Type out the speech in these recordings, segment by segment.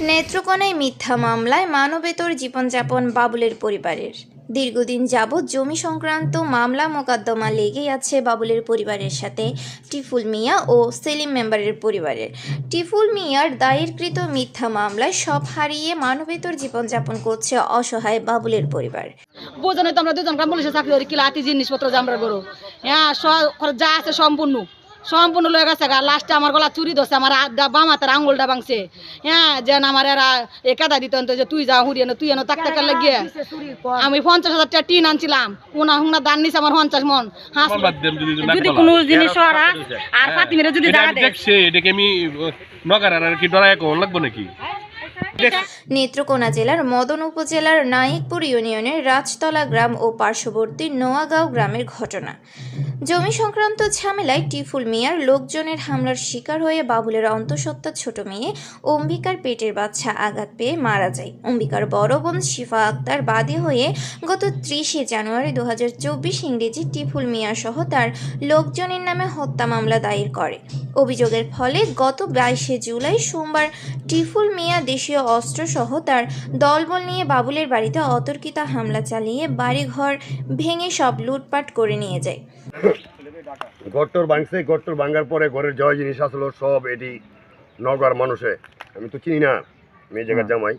নেত্রকোনায় মিথ্যা মামলায় মানবেতর জীবনযাপন বাবুলের পরিবারের। দীর্ঘদিন যাবৎ জমি সংক্রান্ত মামলা মোকদ্দমা লেগেই আছে বাবুলের পরিবারের সাথে টিফুল মিয়া ও সেলিম মেম্বারের পরিবারের। টিফুল মিয়ার দায়েরকৃত মিথ্যা মামলায় সব হারিয়ে মানবেতর জীবনযাপন করছে অসহায় বাবুলের পরিবার। বোঝানো তো আমরা দুজন গ্রাম পুলিশে চাকরি করি, কিলাতি জিনিসপত্র আমরা করো, হ্যাঁ যা আছে সম্পূর্ণ লয়ে গেছে গা। লাস্টে আমার গলা চুরি ধরছে, আমার বাম হাতের আঙুলটা ভাঙছে। হ্যাঁ যেন আমার এরা একাদা দিত যে তুই যা হুড়িয়ে তুই এনে তাক টাকার লাগিয়ে আমি 50,000 টাকা টিন আনছিলাম, হুনা দান নিছে আমার 50 মন। যদি কোনো জিনিস আর ফাতিমেরা যদি জায়গা দেয় এটাকে আমি নগর আর কি ডরায় কোন লাগবে নাকি। নেত্রকোনা জেলার মদন উপজেলার নাইকপুর ইউনিয়নের রাজতলা গ্রাম ও পার্শ্ববর্তী নোয়াগাঁও গ্রামের ঘটনা। জমি সংক্রান্ত ঝামেলায় টিফুল মিয়ার লোকজনের হামলার শিকার হয়ে বাবুলের অন্তঃসত্ত্বা ছোট মেয়ে অম্বিকার পেটের বাচ্চা আঘাত পেয়ে মারা যায়। অম্বিকার বড় বোন শিফা আক্তার বাদী হয়ে গত 30 জানুয়ারি 2024 ইংরেজি টিফুল মিয়া সহ তার লোকজনের নামে হত্যা মামলা দায়ের করে। অভিযোগের ফলে গত 22 জুলাই সোমবার টিফুল মিয়া দেশীয় অস্ত্র সহ তার দলবল নিয়ে বাবুলের বাড়িতে অতর্কিত হামলা চালিয়ে বাড়িঘর ভেঙে সব লুটপাট করে নিয়ে যায়। গট্টর ভাঙছে, গট্টর ভাঙার পরে ঘরের জয় জিনিস আসলো সব এটি নগর মানুষে আমি তো চিনি না, মেয়ে জায়গার জামাই।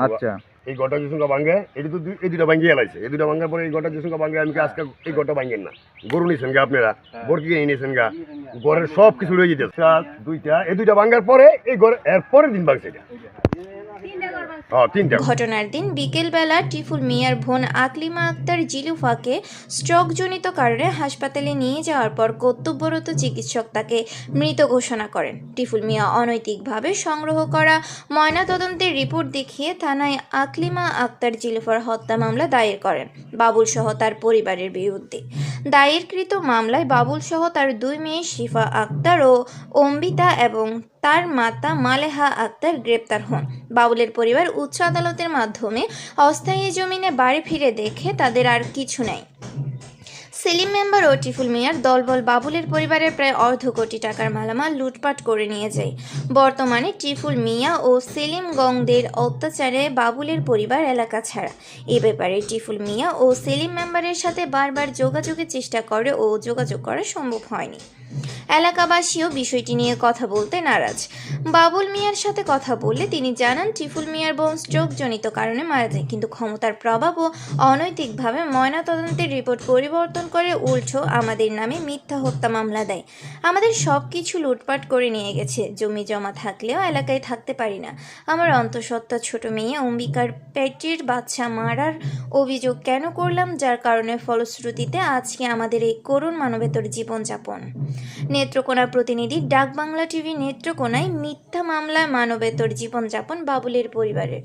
আচ্ছা, এই গোটা জুসুঙ্গা ভাঙে এটি তো এই দুটা ভাঙিয়ে এলাইছে, এই দুটা ভাঙার পরে এই গোটা জুসুঙ্গা ভাঙে আমি আজকে এই গোটা ভাঙেন না। গরু নিয়েছেন গা আপনারা, বরকি নিয়েছেন গা, ঘরের সব কিছু লয়ে যেতে দুইটা এই দুইটা ভাঙার পরে এই ঘরে এর পরের দিন ভাঙছে এটা। ঘটনার দিন বিকেলবেলা টিফুল মিয়ার বোন আকলিমা আক্তার জিলুফাকে স্ট্রোকজনিত কারণে হাসপাতালে নিয়ে যাওয়ার পর কর্তব্যরত চিকিৎসক তাকে মৃত ঘোষণা করেন। টিফুল মিয়া অনৈতিকভাবে সংগ্রহ করা ময়নাতদন্তের রিপোর্ট দেখিয়ে থানায় আকলিমা আক্তার জিলুফার হত্যা মামলা দায়ের করেন বাবুল সহ তার পরিবারের বিরুদ্ধে। দায়েরকৃত মামলায় বাবুল সহ তার 2 মেয়ে শিফা আক্তার ও অম্বিতা এবং তার মাতা মালেহা আক্তার গ্রেপ্তার হন। বাবুলের পরিবার উচ্চ আদালতের মাধ্যমে অস্থায়ী জমিনে বাড়ি ফিরে দেখে তাদের আর কিছু নেই। সেলিম মেম্বার ও টিফুল মিয়ার দলবল বাবুলের পরিবারের প্রায় $250 কোটি টাকার মালামাল লুটপাট করে নিয়ে যায়। বর্তমানে টিফুল মিয়া ও সেলিম গংদের অত্যাচারে বাবুলের পরিবার এলাকা ছাড়া। এ ব্যাপারে টিফুল মিয়া ও সেলিম মেম্বারের সাথে বারবার যোগাযোগের চেষ্টা করে ও যোগাযোগ করা সম্ভব হয়নি। এলাকাবাসীও বিষয়টি নিয়ে কথা বলতে নারাজ। বাবুল মিয়ার সাথে কথা বললে তিনি জানান টিফুল মিয়ার বোন স্ট্রোকজনিত কারণে মারা যায়, কিন্তু ক্ষমতার প্রভাব ও অনৈতিকভাবে ময়নাতদন্তের রিপোর্ট পরিবর্তন করে উল্টো আমাদের নামে মিথ্যা হত্যা মামলা দেয়। আমাদের সব কিছু লুটপাট করে নিয়ে গেছে। জমি জমা থাকলেও এলাকায় থাকতে পারি না। আমার অন্তঃসত্ত্বা ছোট মেয়ে অম্বিকার পেটের বাচ্চা মারার অভিযোগ কেন করলাম, যার কারণে ফলশ্রুতিতে আজকে আমাদের এই করুণ মানবেতর জীবনযাপন। নেত্রকোনা প্রতিনিধি, ডাক বাংলা টিভি, নেত্রকোনায় মিথ্যা মামলায় মানবেতর জীবনযাপন বাবুলের পরিবারের।